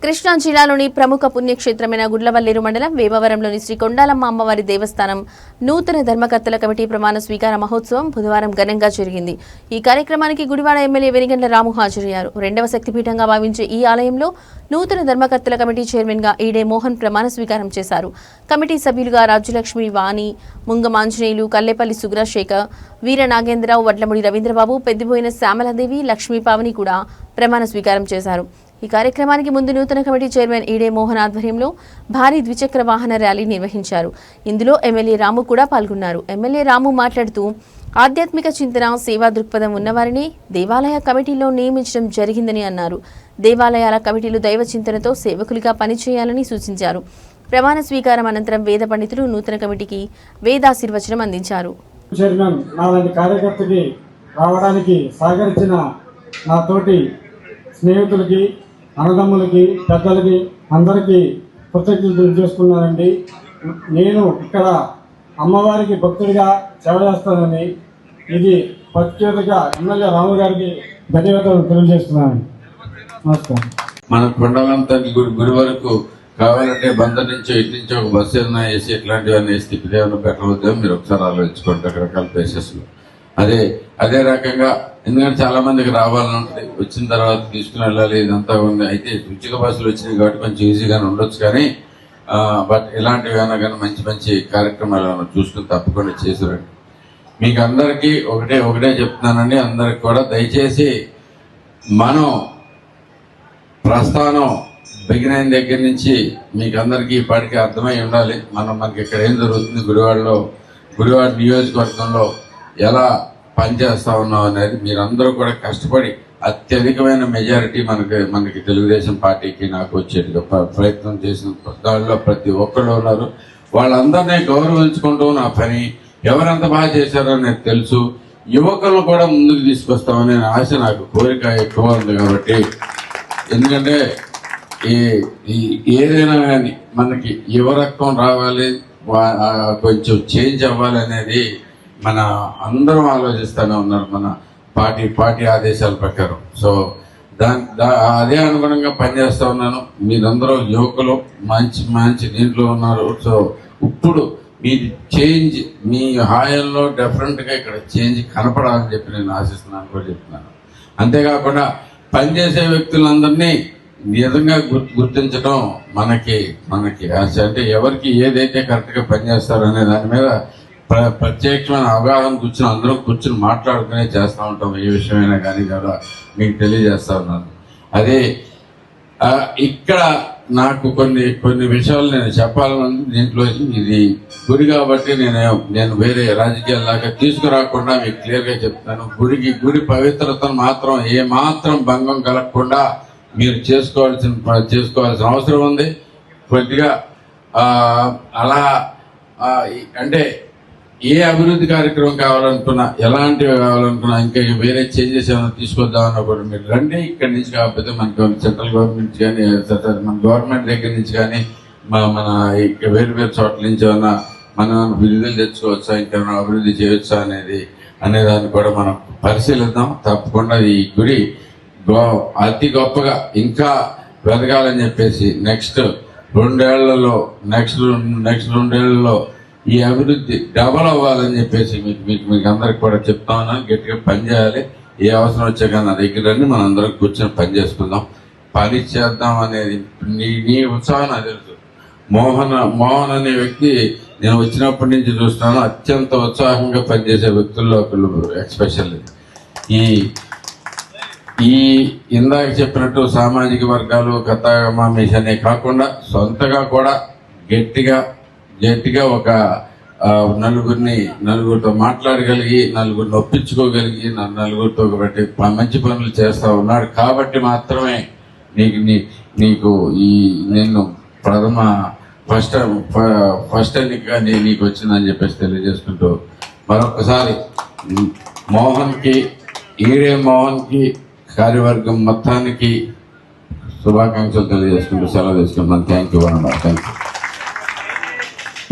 కృష్ణా జిల్లాలోని ప్రముఖ పుణ్యక్షేత్రమైన గుడ్లవల్లేరు మండలం వేమవరంలోని శ్రీ కొండాలమ్మ అమ్మవారి దేవస్థానం నూతన ధర్మకర్తల కమిటీ ప్రమాణ స్వీకార మహోత్సవం బుధవారం ఘనంగా జరిగింది. ఈ కార్యక్రమానికి గుడివాడ ఎమ్మెల్యే వెనిగండ్ల రాము హాజరయ్యారు. రెండవ శక్తిపీఠంగా భావించే ఈ ఆలయంలో నూతన ధర్మకర్తల కమిటీ చైర్మన్ గా ఈడే మోహన్ ప్రమాణ స్వీకారం చేశారు. కమిటీ సభ్యులుగా రాజ్యలక్ష్మి, వాణి, ముంగమాంజనేయులు, కల్లేపల్లి సుగ్రశేఖర్, వీర నాగేంద్రరావు, వడ్లముడి రవీంద్రబాబు, పెద్దిపోయిన శ్యామలాదేవి, లక్ష్మీ పావని కూడా ప్రమాణ స్వీకారం చేశారు. ఈ కార్యక్రమానికి ముందు నూతన కమిటీ చైర్మన్ ఈడే మోహన్ ఆధ్వర్యంలో భారీ ద్విచక్ర వాహన ర్యాలీ నిర్వహించారు. ఇందులో ఎమ్మెల్యే రాము కూడా పాల్గొన్నారు. ఎమ్మెల్యే రాము మాట్లాడుతూ ఆధ్యాత్మిక చింతన, సేవా దృక్పథం ఉన్నవారిని దేవాలయ కమిటీలో నియమించడం జరిగిందని అన్నారు. దేవాలయాల కమిటీలు దైవ చింతనతో సేవకులుగా పనిచేయాలని సూచించారు. ప్రమాణ స్వీకారం అనంతరం వేద పండితులు నూతన కమిటీకి వేదాశీర్వచనం అందించారు. రావడానికి సహకరించిన నా తోటి స్నేహితులకి, అన్నదమ్ములకి, పెద్దలకి అందరికీ కృతజ్ఞతలు తెలియజేసుకున్నానండి. నేను ఇక్కడ అమ్మవారికి భక్తుడిగా సేవ చేస్తానని ఇది ప్రత్యేకంగా ఎమ్మెల్యే రాము గారికి ధన్యవాదాలు తెలియజేస్తున్నాను. నమస్కారం. మన కొండలంతా గురి వరకు కావాలంటే బందర్ నుంచి ఇటు నుంచి ఒక బస్సు ఏమైనా వేసి ఇట్లాంటివన్నీ వేసి తిప్పితే ఏమైనా పెట్టవద్దాం. మీరు ఒకసారి ఆలోచించుకోండి రకరకాల ప్లేసెస్లో. అదే రకంగా ఎందుకంటే చాలా మందికి రావాలని ఉంటుంది. వచ్చిన తర్వాత తీసుకుని వెళ్ళాలి, ఇదంతా ఉంది. అయితే ఉచిత బస్సులు వచ్చినాయి కాబట్టి కొంచెం ఈజీగానే ఉండొచ్చు. కానీ బట్ ఇలాంటివి ఏమైనా కానీ మంచి మంచి కార్యక్రమాలు ఏమైనా చూసుకుని తప్పకుండా చేసిరండి. మీకు అందరికీ ఒకటే చెప్తున్నానండి. అందరికి కూడా దయచేసి మనం ప్రస్థానం బిగినైన దగ్గర నుంచి మీకు అందరికీ ఇప్పటికీ అర్థమై ఉండాలి. మనకి ఇక్కడ ఏం జరుగుతుంది, గుడివాడ నియోజకవర్గంలో ఎలా పనిచేస్తా ఉన్నాం అనేది. మీరందరూ కూడా కష్టపడి అత్యధికమైన మెజారిటీ మనకి తెలుగుదేశం పార్టీకి నాకు వచ్చేట్టుగా ప్రయత్నం చేసిన దానిలో ప్రతి ఒక్కళ్ళు ఉన్నారు. వాళ్ళందరినీ గౌరవించుకుంటూ నా పని ఎవరెంత బాగా చేశారో నాకు తెలుసు. యువకులను కూడా ముందుకు తీసుకొస్తామనే ఆశ, నాకు కోరిక ఎక్కువ ఉంది. కాబట్టి ఎందుకంటే ఏదైనా కానీ మనకి యువరక్తం రావాలి, కొంచెం చేంజ్ అవ్వాలి అనేది మన అందరం ఆలోచిస్తూనే ఉన్నారు మన పార్టీ ఆదేశాల ప్రకారం. సో అదే అనుగుణంగా పనిచేస్తూ ఉన్నాను. మీరందరూ యువకులు మంచి దీంట్లో ఉన్నారు. సో ఇప్పుడు మీ చేంజ్ మీ హాయంలో డెఫినెట్గా ఇక్కడ చేంజ్ కనపడాలని చెప్పి నేను ఆశిస్తున్నాను కూడా చెప్తున్నాను. అంతేకాకుండా పనిచేసే వ్యక్తులందరినీ నిజంగా గుర్తించడం మనకి ఆశ. అంటే ఎవరికి ఏదైతే కరెక్ట్గా పనిచేస్తారో అనే దాని మీద ప్రత్యేకమైన అవగాహన అందరం కూర్చుని మాట్లాడుకునే చేస్తూ ఉంటాం. ఏ విషయమైనా కానీ కూడా మీకు తెలియజేస్తా ఉన్నాను. అదే ఇక్కడ నాకు కొన్ని విషయాలు నేను చెప్పాలని దీంట్లో ఇది గుడి కాబట్టి నేను వేరే రాజకీయాల్లాగా తీసుకురాకుండా మీకు క్లియర్గా చెప్తాను. గుడి పవిత్రతను మాత్రం ఏమాత్రం భంగం కలగకుండా మీరు చేసుకోవాల్సిన అవసరం ఉంది. కొద్దిగా అలా అంటే ఏ అభివృద్ధి కార్యక్రమం కావాలనుకున్నా, ఎలాంటివి కావాలనుకున్నా, ఇంకా వేరే చేంజెస్ ఏమైనా తీసుకొద్దామన్నా కూడా మీరు రండి. ఇక్కడి నుంచి కాకపోతే మనకి సెంట్రల్ గవర్నమెంట్ కానీ మన గవర్నమెంట్ దగ్గర నుంచి కానీ మన వేరు చోట్ల నుంచి ఏమైనా మనం విడుదల తెచ్చుకోవచ్చా, ఇంకేమైనా అభివృద్ధి చేయొచ్చా అనేదాన్ని కూడా మనం పరిశీలిద్దాం. తప్పకుండా ఈ గుడి అతి గొప్పగా ఇంకా వెదగాలని చెప్పేసి నెక్స్ట్ రెండేళ్లలో ఈ అభివృద్ధి డబల్ అవ్వాలని చెప్పేసి మీకు అందరికి కూడా చెప్తా ఉన్నాను. గట్టిగా పనిచేయాలి. ఏ అవసరం వచ్చా కానీ నా దగ్గర మనం అందరం కూర్చొని పని చేసుకుందాం, పని చేద్దాం అనేది నీ ఉత్సాహం నాకు తెలుసు. మోహన్ అనే వ్యక్తి నేను వచ్చినప్పటి నుంచి చూస్తున్నాను. అత్యంత ఉత్సాహంగా పనిచేసే వ్యక్తుల్లో ఒకళ్ళు ఎక్స్పెషల్లీ ఈ ఇందాక చెప్పినట్టు సామాజిక వర్గాలు కథామామేష్ అనే కాకుండా సొంతగా కూడా గట్టిగా ఒక నలుగురితో మాట్లాడగలిగి, నలుగురిని ఒప్పించుకోగలిగి, నలుగురితో ఒకటి మంచి పనులు చేస్తా ఉన్నాడు. కాబట్టి మాత్రమే నీకు నిన్ను ఫస్ట్ ఎన్నిక నీకు వచ్చిందని చెప్పేసి తెలియజేసుకుంటూ మరొకసారి ఈడే మోహన్కి కార్యవర్గం మొత్తానికి శుభాకాంక్షలు తెలియజేసుకుంటూ సెలవు తీసుకుంటాను. Thank you.